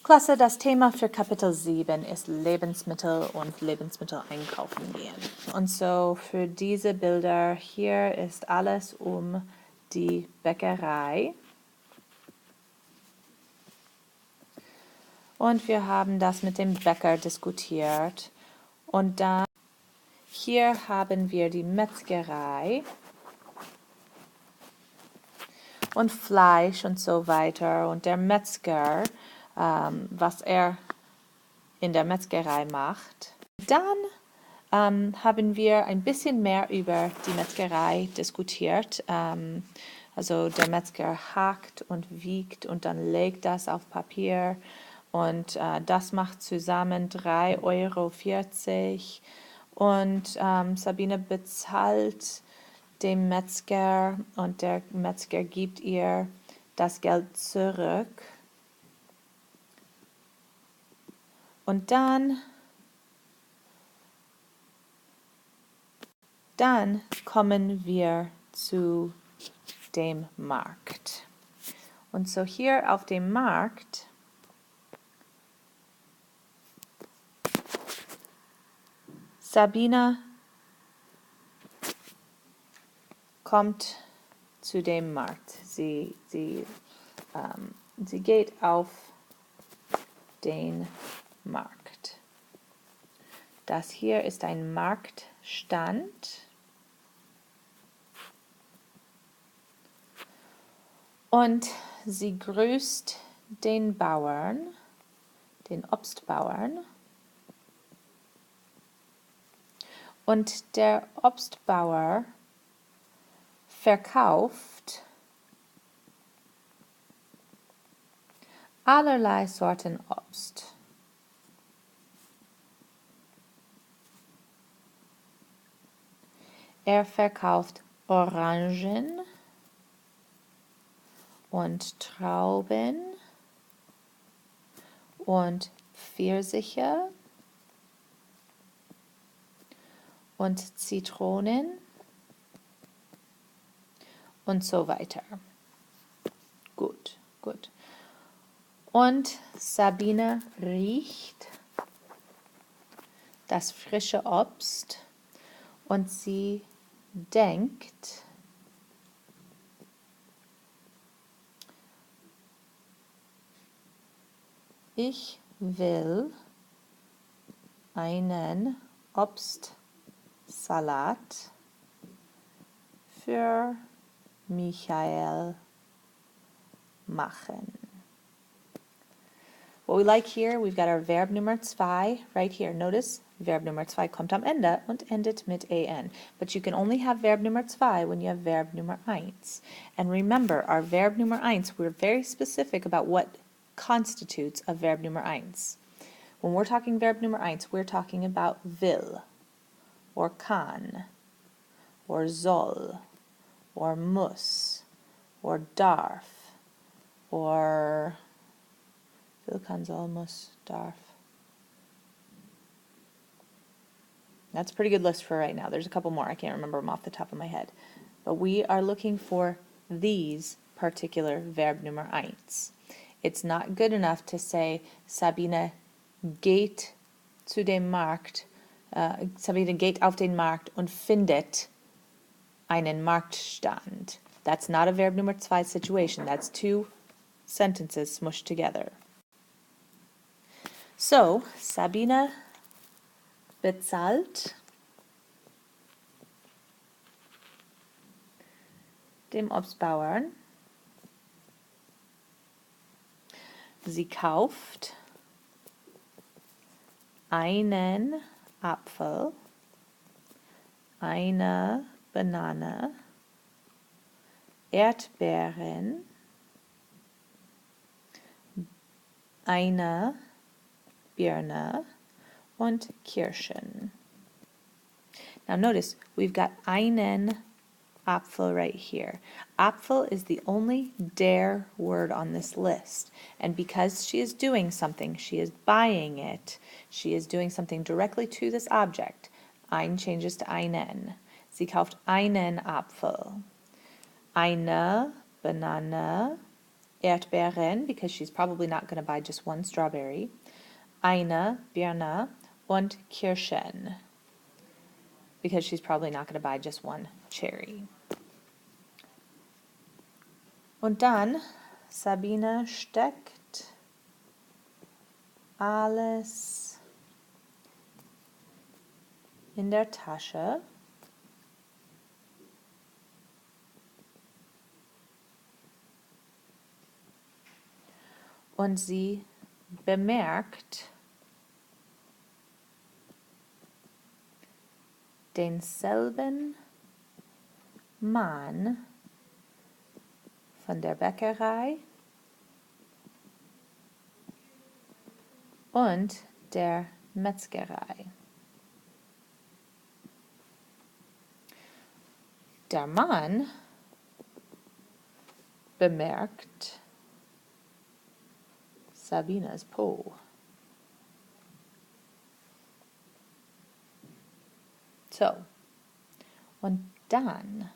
Klasse, das Thema für Kapitel 7 ist Lebensmittel und Lebensmittel einkaufen gehen. Und so für diese Bilder hier ist alles um die Bäckerei. Und wir haben das mit dem Bäcker diskutiert. Und dann hier haben wir die Metzgerei und Fleisch und so weiter. Und der Metzger, was er in der Metzgerei macht. Dann haben wir ein bisschen mehr über die Metzgerei diskutiert. Also der Metzger hakt und wiegt und dann legt das auf Papier und das macht zusammen 3,40 € und Sabine bezahlt dem Metzger und der Metzger gibt ihr das Geld zurück. Und dann kommen wir zu dem Markt. Und so hier auf dem Markt Sabine kommt zu dem Markt. Sie geht auf den Markt. Das hier ist ein Marktstand. Und sie grüßt den Bauern, den Obstbauern. Und der Obstbauer verkauft allerlei Sorten Obst. Er verkauft Orangen und Trauben und Pfirsiche und Zitronen und so weiter. Gut, gut. Und Sabine riecht das frische Obst und sie denkt, ich will einen Obstsalat für Michael machen. What we like here, we've got our Verb Nummer 2 right here. Notice, Verb Nummer 2 kommt am Ende und endet mit an. But you can only have Verb Nummer 2 when you have Verb Nummer 1. And remember, our Verb Nummer 1, we're very specific about what constitutes a Verb Nummer 1. When we're talking Verb Nummer 1, we're talking about will, or kann, or soll, or muss, or darf, or will, kann, soll, muss, darf. That's a pretty good list for right now. There's a couple more. I can't remember them off the top of my head. But we are looking for these particular Verb Nummer 1. It's not good enough to say Sabine geht zu dem Markt, Sabine geht auf den Markt und findet einen Marktstand. That's not a Verb Nummer 2 situation. That's two sentences smushed together. So, Sabine bezahlt dem Obstbauern. Sie kauft einen Apfel, eine Banane, Erdbeeren, eine Birne und Kirschen. Now notice, we've got einen Apfel right here. Apfel is the only der word on this list. And because she is doing something, she is buying it, she is doing something directly to this object, ein changes to einen. Sie kauft einen Apfel. Eine Banane, Erdbeeren, because she's probably not going to buy just one strawberry. Eine Birne und Kirschen, because she's probably not going to buy just one cherry. Und dann, Sabine steckt alles in der Tasche und sie bemerkt denselben Mann von der Bäckerei und der Metzgerei. Der Mann bemerkt Sabines Po. So, und dann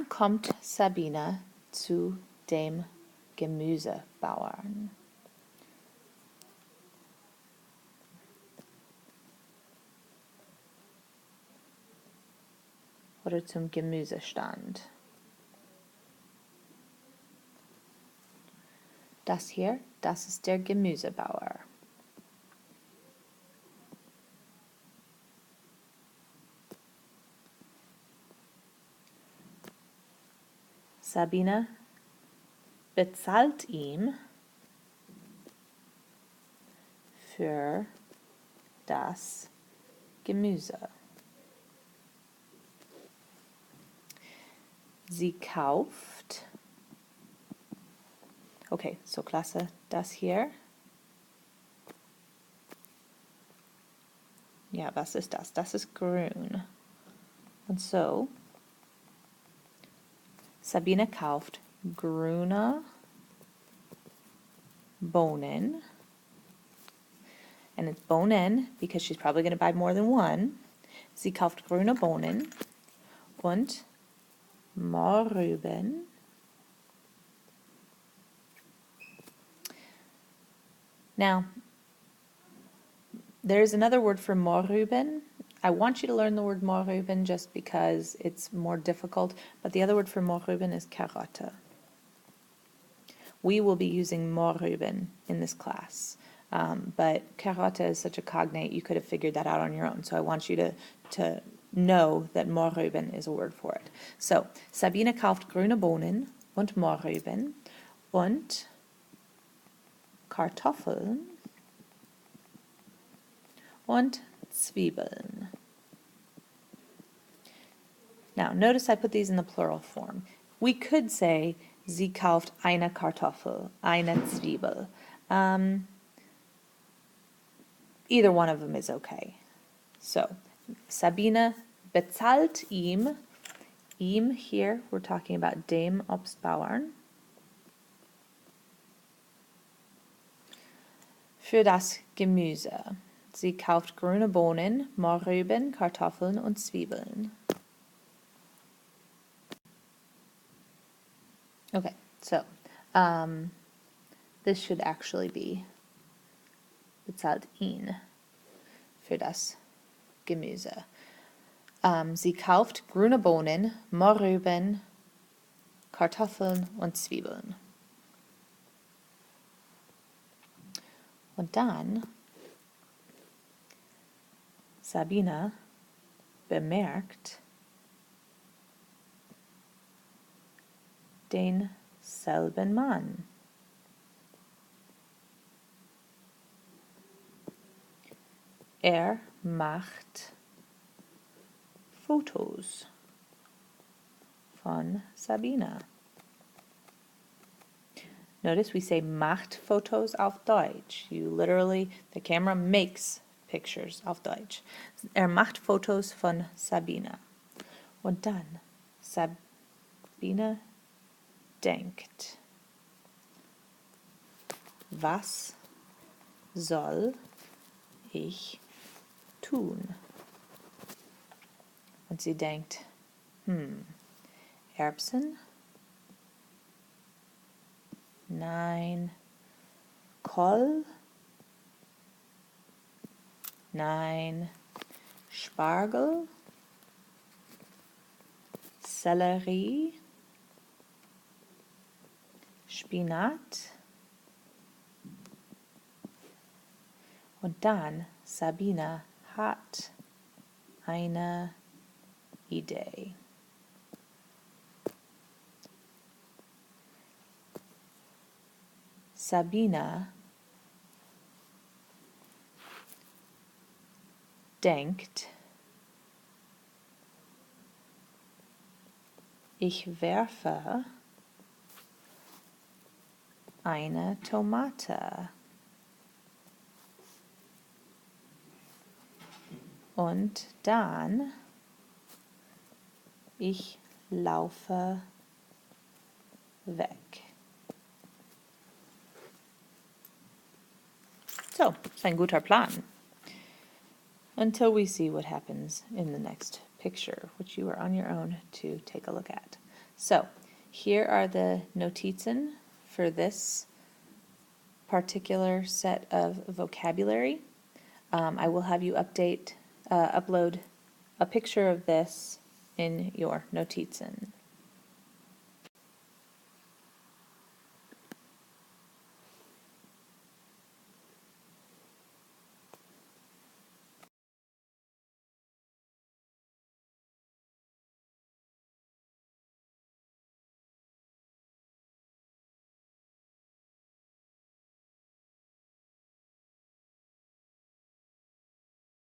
kommt Sabine zu dem Gemüsebauern. Oder zum Gemüsestand. Das hier, das ist der Gemüsebauer. Sabine bezahlt ihm für das Gemüse. Sie kauft, okay, so klasse, das hier. Ja, was ist das? Das ist grün. Und so, Sabine kauft grüne Bohnen. And it's Bohnen, because she's probably going to buy more than one. Sie kauft grüne Bohnen und Mohrrüben. Now, there's another word for Mohrrüben. I want you to learn the word Mohrrüben just because it's more difficult, but the other word for Mohrrüben is Karotte. We will be using Mohrrüben in this class, but Karotte is such a cognate, you could have figured that out on your own. So I want you to know that Mohrrüben is a word for it. So, Sabine kauft grüne Bohnen und Mohrrüben und Kartoffeln und Zwiebeln. Now, notice I put these in the plural form. We could say, sie kauft eine Kartoffel, eine Zwiebel. Either one of them is okay. So, Sabine bezahlt ihm. Ihm here, we're talking about dem Obstbauern. Für das Gemüse. Sie kauft grüne Bohnen, Mohrrüben, Kartoffeln und Zwiebeln. Okay, so this should actually be bezahlt ihn für das Gemüse. Sie kauft grüne Bohnen, Mohrrüben, Kartoffeln und Zwiebeln. Und dann Sabine bemerkt denselben Mann. Er macht Fotos von Sabine. Notice we say macht Fotos auf Deutsch. You literally, the camera makes pictures auf Deutsch. Er macht Fotos von Sabine. Und dann Sabine denkt, was soll ich tun. Und sie denkt, Erbsen? Nein. Kohl? Nein. Spargel? Sellerie? Spinat? Und dann Sabina hat eine Idee. Sabina denkt, ich werfe eine Tomate. Und dann ich laufe weg. So, it's ein guter Plan. Until we see what happens in the next picture, which you are on your own to take a look at. So, here are the Notizen for this particular set of vocabulary. I will have you upload a picture of this in your Notizen.